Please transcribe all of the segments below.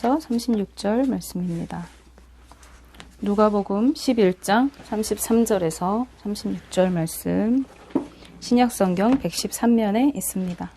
36절에서 36절 말씀입니다. 누가복음 11장 33절에서 36절 말씀, 신약성경 113면에 있습니다.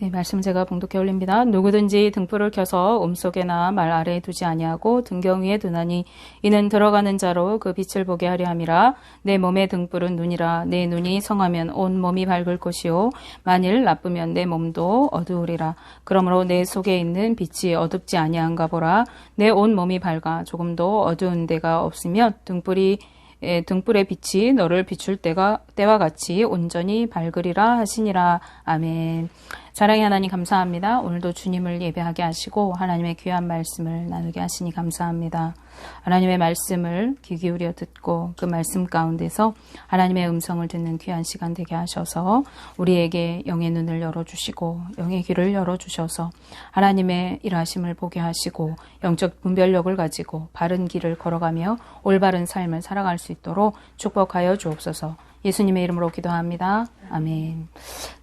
네, 말씀 제가 봉독해 올립니다. 누구든지 등불을 켜서 음속에나 말 아래에 두지 아니하고 등경 위에 두나니 이는 들어가는 자로 그 빛을 보게 하려 함이라. 내 몸의 등불은 눈이라. 내 눈이 성하면 온 몸이 밝을 것이요 만일 나쁘면 내 몸도 어두우리라. 그러므로 내 속에 있는 빛이 어둡지 아니한가 보라. 내 온 몸이 밝아 조금도 어두운 데가 없으면 등불의 빛이 너를 비출 때와 같이 온전히 밝으리라 하시니라. 아멘. 사랑의 하나님 감사합니다. 오늘도 주님을 예배하게 하시고 하나님의 귀한 말씀을 나누게 하시니 감사합니다. 하나님의 말씀을 귀 기울여 듣고 그 말씀 가운데서 하나님의 음성을 듣는 귀한 시간 되게 하셔서 우리에게 영의 눈을 열어주시고 영의 귀를 열어주셔서 하나님의 일하심을 보게 하시고 영적 분별력을 가지고 바른 길을 걸어가며 올바른 삶을 살아갈 수 있도록 축복하여 주옵소서. 예수님의 이름으로 기도합니다. 아멘.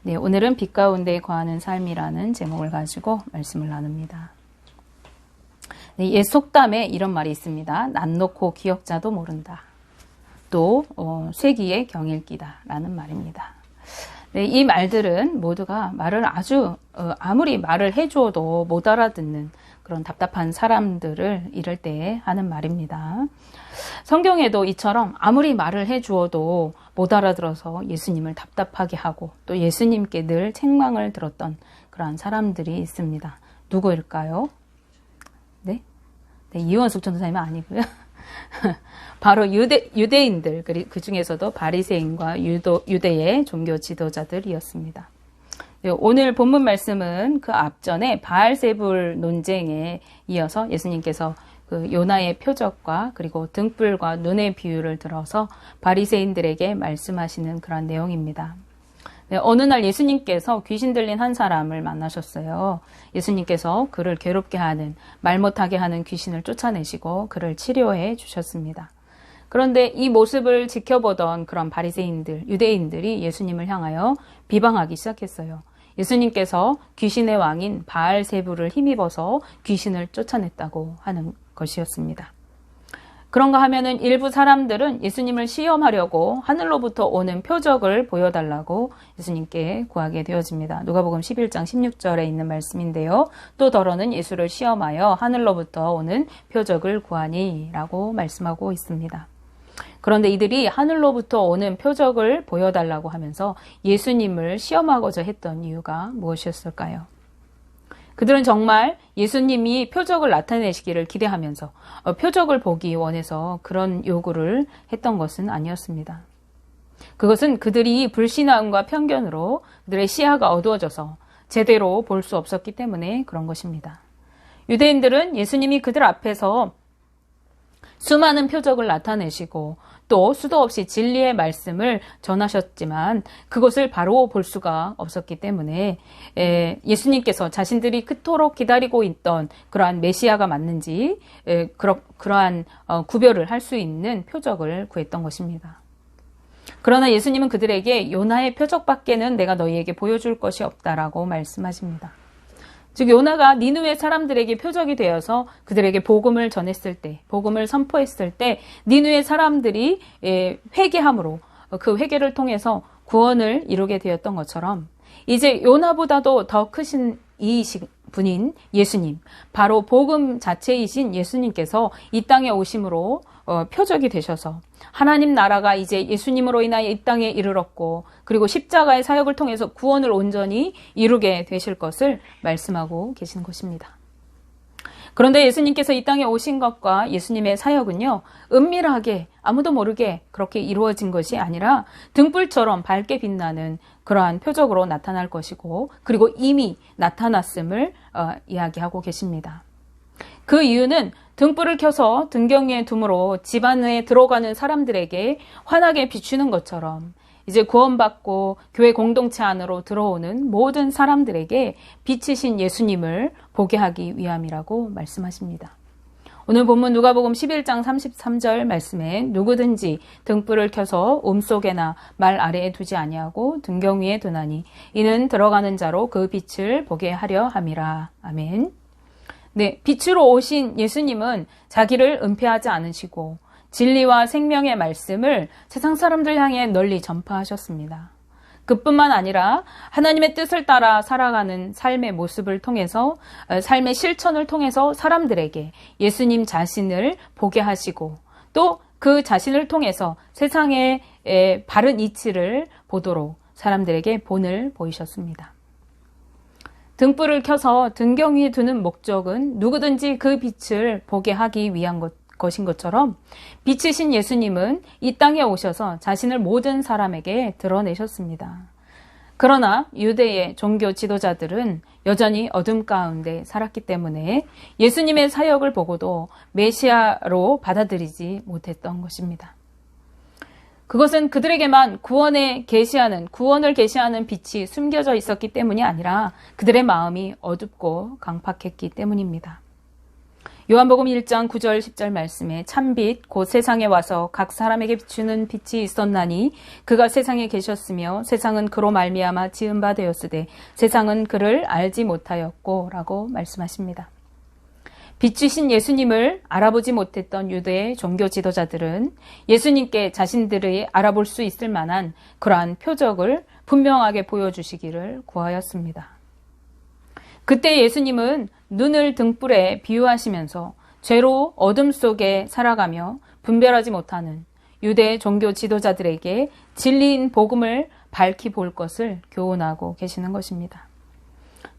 네, 오늘은 빛 가운데 거하는 삶이라는 제목을 가지고 말씀을 나눕니다. 네, 옛 속담에 이런 말이 있습니다. 낯 놓고 기억자도 모른다. 또 쇠기의 경일기다 라는 말입니다. 네, 이 말들은 모두가 말을 아무리 말을 해주어도 못 알아듣는 그런 답답한 사람들을 이럴 때 하는 말입니다. 성경에도 이처럼 아무리 말을 해주어도 못 알아들어서 예수님을 답답하게 하고 또 예수님께 늘 책망을 들었던 그러한 사람들이 있습니다. 누구일까요? 네, 이원숙 전도사님은 아니고요. 바로 유대인들, 그 중에서도 바리새인과 유대의 종교 지도자들이었습니다. 오늘 본문 말씀은 그 앞전에 바알세불 논쟁에 이어서 예수님께서 그 요나의 표적과 그리고 등불과 눈의 비유를 들어서 바리새인들에게 말씀하시는 그런 내용입니다. 네, 어느 날 예수님께서 귀신 들린 한 사람을 만나셨어요. 예수님께서 그를 괴롭게 하는, 말 못하게 하는 귀신을 쫓아내시고 그를 치료해 주셨습니다. 그런데 이 모습을 지켜보던 그런 바리새인들, 유대인들이 예수님을 향하여 비방하기 시작했어요. 예수님께서 귀신의 왕인 바알세불을 힘입어서 귀신을 쫓아냈다고 하는 것이었습니다. 그런가 하면은 일부 사람들은 예수님을 시험하려고 하늘로부터 오는 표적을 보여달라고 예수님께 구하게 되어집니다. 누가복음 11장 16절에 있는 말씀인데요. 또 더러는 예수를 시험하여 하늘로부터 오는 표적을 구하니 라고 말씀하고 있습니다. 그런데 이들이 하늘로부터 오는 표적을 보여달라고 하면서 예수님을 시험하고자 했던 이유가 무엇이었을까요? 그들은 정말 예수님이 표적을 나타내시기를 기대하면서 표적을 보기 원해서 그런 요구를 했던 것은 아니었습니다. 그것은 그들이 불신앙과 편견으로 그들의 시야가 어두워져서 제대로 볼 수 없었기 때문에 그런 것입니다. 유대인들은 예수님이 그들 앞에서 수많은 표적을 나타내시고 또 수도 없이 진리의 말씀을 전하셨지만 그것을 바로 볼 수가 없었기 때문에 예수님께서 자신들이 그토록 기다리고 있던 그러한 메시아가 맞는지 그러한 구별을 할 수 있는 표적을 구했던 것입니다. 그러나 예수님은 그들에게 요나의 표적밖에는 내가 너희에게 보여줄 것이 없다라고 말씀하십니다. 즉 요나가 니느웨 사람들에게 표적이 되어서 그들에게 복음을 전했을 때, 복음을 선포했을 때 니느웨 사람들이 회개함으로 그 회개를 통해서 구원을 이루게 되었던 것처럼 이제 요나보다도 더 크신 이이신 분인 예수님, 바로 복음 자체이신 예수님께서 이 땅에 오심으로 표적이 되셔서 하나님 나라가 이제 예수님으로 인하여 이 땅에 이르렀고 그리고 십자가의 사역을 통해서 구원을 온전히 이루게 되실 것을 말씀하고 계시는 것입니다. 그런데 예수님께서 이 땅에 오신 것과 예수님의 사역은요, 은밀하게 아무도 모르게 그렇게 이루어진 것이 아니라 등불처럼 밝게 빛나는 그러한 표적으로 나타날 것이고 그리고 이미 나타났음을 이야기하고 계십니다. 그 이유는 등불을 켜서 등경에 둠으로 집 안에 들어가는 사람들에게 환하게 비추는 것처럼 이제 구원받고 교회 공동체 안으로 들어오는 모든 사람들에게 빛이신 예수님을 보게 하기 위함이라고 말씀하십니다. 오늘 본문 누가복음 11장 33절 말씀에 누구든지 등불을 켜서 움속에나 말 아래에 두지 아니하고 등경 위에 두나니 이는 들어가는 자로 그 빛을 보게 하려 함이라. 아멘. 네, 빛으로 오신 예수님은 자기를 은폐하지 않으시고 진리와 생명의 말씀을 세상 사람들 향해 널리 전파하셨습니다. 그뿐만 아니라 하나님의 뜻을 따라 살아가는 삶의 모습을 통해서, 삶의 실천을 통해서 사람들에게 예수님 자신을 보게 하시고 또 그 자신을 통해서 세상의 바른 이치를 보도록 사람들에게 본을 보이셨습니다. 등불을 켜서 등경 위에 두는 목적은 누구든지 그 빛을 보게 하기 위한 것인 것처럼 빛이신 예수님은 이 땅에 오셔서 자신을 모든 사람에게 드러내셨습니다. 그러나 유대의 종교 지도자들은 여전히 어둠 가운데 살았기 때문에 예수님의 사역을 보고도 메시아로 받아들이지 못했던 것입니다. 그것은 그들에게만 구원을 계시하는 빛이 숨겨져 있었기 때문이 아니라 그들의 마음이 어둡고 강팍했기 때문입니다. 요한복음 1장 9절 10절 말씀에 참빛 곧 세상에 와서 각 사람에게 비추는 빛이 있었나니 그가 세상에 계셨으며 세상은 그로 말미암아 지은 바 되었으되 세상은 그를 알지 못하였고 라고 말씀하십니다. 빛이신 예수님을 알아보지 못했던 유대의 종교 지도자들은 예수님께 자신들이 알아볼 수 있을 만한 그러한 표적을 분명하게 보여주시기를 구하였습니다. 그때 예수님은 눈을 등불에 비유하시면서 죄로 어둠 속에 살아가며 분별하지 못하는 유대 종교 지도자들에게 진리인 복음을 밝히 볼 것을 교훈하고 계시는 것입니다.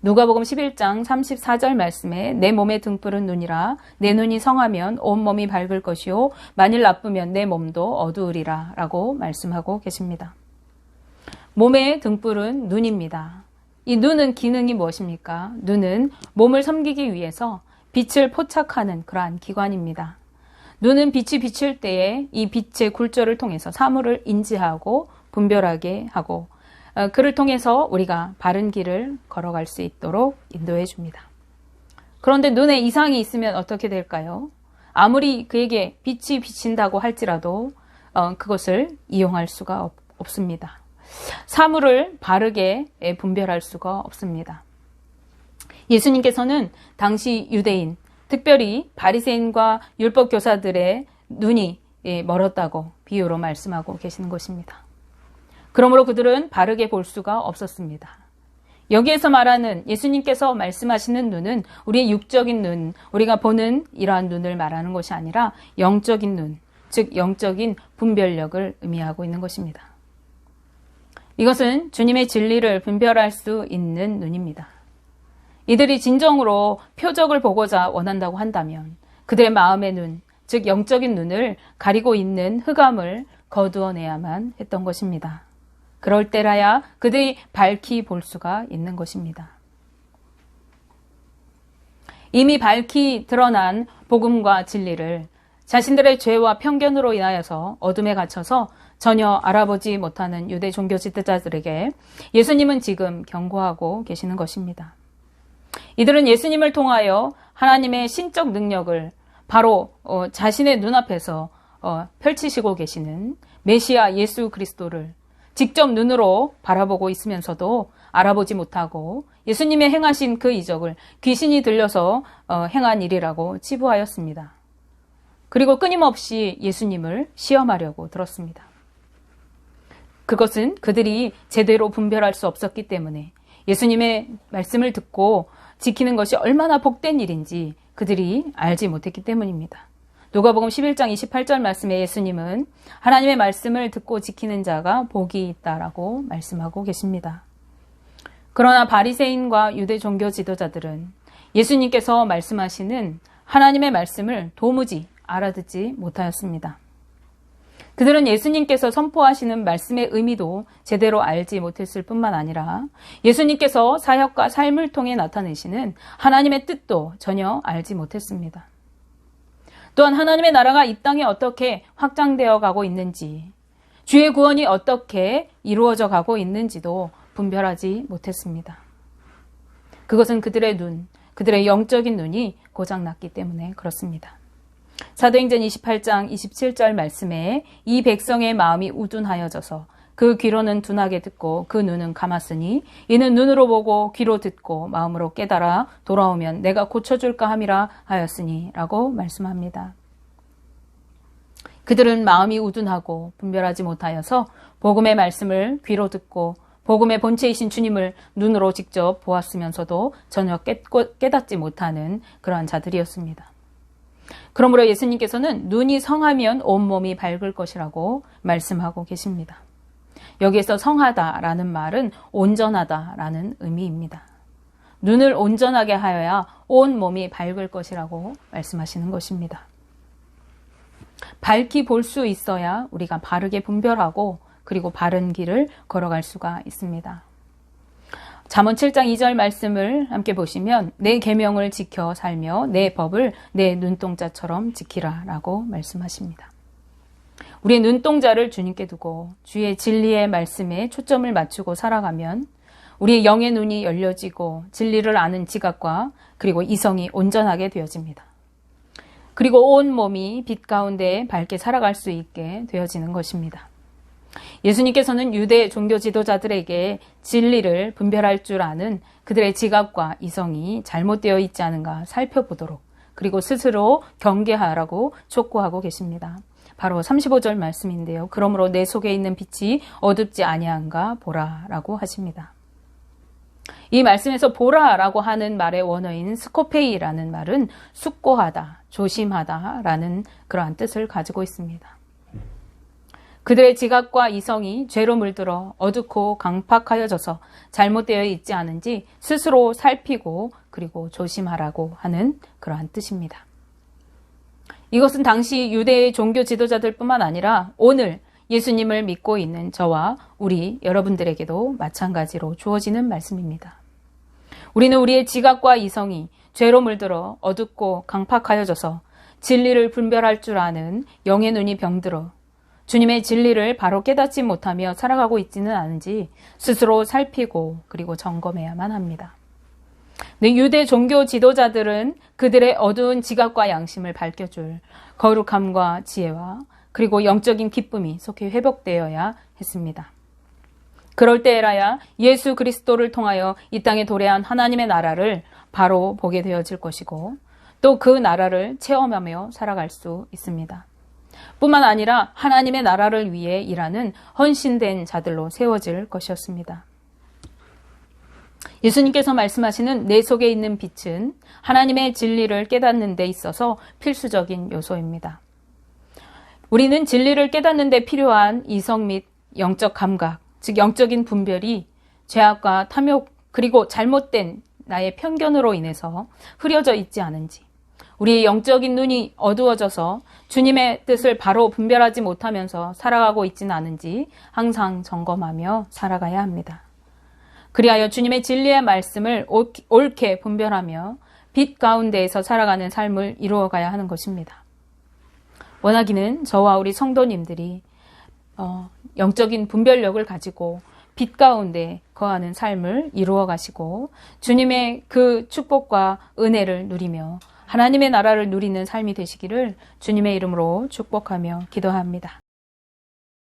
누가복음 11장 34절 말씀에 내 몸의 등불은 눈이라 내 눈이 성하면 온몸이 밝을 것이요 만일 나쁘면 내 몸도 어두우리라 라고 말씀하고 계십니다. 몸의 등불은 눈입니다. 이 눈은 기능이 무엇입니까? 눈은 몸을 섬기기 위해서 빛을 포착하는 그러한 기관입니다. 눈은 빛이 비칠 때에 이 빛의 굴절을 통해서 사물을 인지하고 분별하게 하고 그를 통해서 우리가 바른 길을 걸어갈 수 있도록 인도해 줍니다. 그런데 눈에 이상이 있으면 어떻게 될까요? 아무리 그에게 빛이 비친다고 할지라도 그것을 이용할 수가 없습니다. 사물을 바르게 분별할 수가 없습니다. 예수님께서는 당시 유대인, 특별히 바리새인과 율법 교사들의 눈이 멀었다고 비유로 말씀하고 계시는 것입니다. 그러므로 그들은 바르게 볼 수가 없었습니다. 여기에서 말하는 예수님께서 말씀하시는 눈은 우리의 육적인 눈, 우리가 보는 이러한 눈을 말하는 것이 아니라 영적인 눈, 즉 영적인 분별력을 의미하고 있는 것입니다. 이것은 주님의 진리를 분별할 수 있는 눈입니다. 이들이 진정으로 표적을 보고자 원한다고 한다면 그들의 마음의 눈, 즉 영적인 눈을 가리고 있는 흑암을 거두어내야만 했던 것입니다. 그럴 때라야 그들이 밝히 볼 수가 있는 것입니다. 이미 밝히 드러난 복음과 진리를 자신들의 죄와 편견으로 인하여서 어둠에 갇혀서 전혀 알아보지 못하는 유대 종교 지도자들에게 예수님은 지금 경고하고 계시는 것입니다. 이들은 예수님을 통하여 하나님의 신적 능력을 바로 자신의 눈앞에서 펼치시고 계시는 메시아 예수 그리스도를 직접 눈으로 바라보고 있으면서도 알아보지 못하고 예수님의 행하신 그 이적을 귀신이 들려서 행한 일이라고 치부하였습니다. 그리고 끊임없이 예수님을 시험하려고 들었습니다. 그것은 그들이 제대로 분별할 수 없었기 때문에 예수님의 말씀을 듣고 지키는 것이 얼마나 복된 일인지 그들이 알지 못했기 때문입니다. 누가복음 11장 28절 말씀에 예수님은 하나님의 말씀을 듣고 지키는 자가 복이 있다라고 말씀하고 계십니다. 그러나 바리새인과 유대 종교 지도자들은 예수님께서 말씀하시는 하나님의 말씀을 도무지 알아듣지 못하였습니다. 그들은 예수님께서 선포하시는 말씀의 의미도 제대로 알지 못했을 뿐만 아니라 예수님께서 사역과 삶을 통해 나타내시는 하나님의 뜻도 전혀 알지 못했습니다. 또한 하나님의 나라가 이 땅에 어떻게 확장되어 가고 있는지, 주의 구원이 어떻게 이루어져 가고 있는지도 분별하지 못했습니다. 그것은 그들의 눈, 그들의 영적인 눈이 고장났기 때문에 그렇습니다. 사도행전 28장 27절 말씀에 이 백성의 마음이 우둔하여져서 그 귀로는 둔하게 듣고 그 눈은 감았으니 이는 눈으로 보고 귀로 듣고 마음으로 깨달아 돌아오면 내가 고쳐줄까 함이라 하였으니 라고 말씀합니다. 그들은 마음이 우둔하고 분별하지 못하여서 복음의 말씀을 귀로 듣고 복음의 본체이신 주님을 눈으로 직접 보았으면서도 전혀 깨닫지 못하는 그러한 자들이었습니다. 그러므로 예수님께서는 눈이 성하면 온몸이 밝을 것이라고 말씀하고 계십니다. 여기에서 성하다라는 말은 온전하다라는 의미입니다. 눈을 온전하게 하여야 온 몸이 밝을 것이라고 말씀하시는 것입니다. 밝히 볼 수 있어야 우리가 바르게 분별하고 그리고 바른 길을 걸어갈 수가 있습니다. 잠언 7장 2절 말씀을 함께 보시면 내 계명을 지켜 살며 내 법을 내 눈동자처럼 지키라 라고 말씀하십니다. 우리의 눈동자를 주님께 두고 주의 진리의 말씀에 초점을 맞추고 살아가면 우리의 영의 눈이 열려지고 진리를 아는 지각과 그리고 이성이 온전하게 되어집니다. 그리고 온 몸이 빛 가운데 밝게 살아갈 수 있게 되어지는 것입니다. 예수님께서는 유대 종교 지도자들에게 진리를 분별할 줄 아는 그들의 지각과 이성이 잘못되어 있지 않은가 살펴보도록 그리고 스스로 경계하라고 촉구하고 계십니다. 바로 35절 말씀인데요. 그러므로 내 속에 있는 빛이 어둡지 아니한가 보라라고 하십니다. 이 말씀에서 보라라고 하는 말의 원어인 스코페이라는 말은 숙고하다, 조심하다라는 그러한 뜻을 가지고 있습니다. 그들의 지각과 이성이 죄로 물들어 어둡고 강팍하여져서 잘못되어 있지 않은지 스스로 살피고 그리고 조심하라고 하는 그러한 뜻입니다. 이것은 당시 유대의 종교 지도자들뿐만 아니라 오늘 예수님을 믿고 있는 저와 우리 여러분들에게도 마찬가지로 주어지는 말씀입니다. 우리는 우리의 지각과 이성이 죄로 물들어 어둡고 강팍하여져서 진리를 분별할 줄 아는 영의 눈이 병들어 주님의 진리를 바로 깨닫지 못하며 살아가고 있지는 않은지 스스로 살피고 그리고 점검해야만 합니다. 네, 유대 종교 지도자들은 그들의 어두운 지각과 양심을 밝혀줄 거룩함과 지혜와 그리고 영적인 기쁨이 속히 회복되어야 했습니다. 그럴 때에라야 예수 그리스도를 통하여 이 땅에 도래한 하나님의 나라를 바로 보게 되어질 것이고 또 그 나라를 체험하며 살아갈 수 있습니다. 뿐만 아니라 하나님의 나라를 위해 일하는 헌신된 자들로 세워질 것이었습니다. 예수님께서 말씀하시는 내 속에 있는 빛은 하나님의 진리를 깨닫는 데 있어서 필수적인 요소입니다. 우리는 진리를 깨닫는 데 필요한 이성 및 영적 감각, 즉 영적인 분별이 죄악과 탐욕 그리고 잘못된 나의 편견으로 인해서 흐려져 있지 않은지, 우리의 영적인 눈이 어두워져서 주님의 뜻을 바로 분별하지 못하면서 살아가고 있지는 않은지 항상 점검하며 살아가야 합니다. 그리하여 주님의 진리의 말씀을 옳게 분별하며 빛 가운데에서 살아가는 삶을 이루어가야 하는 것입니다. 원하기는 저와 우리 성도님들이 영적인 분별력을 가지고 빛 가운데 거하는 삶을 이루어 가시고 주님의 그 축복과 은혜를 누리며 하나님의 나라를 누리는 삶이 되시기를 주님의 이름으로 축복하며 기도합니다.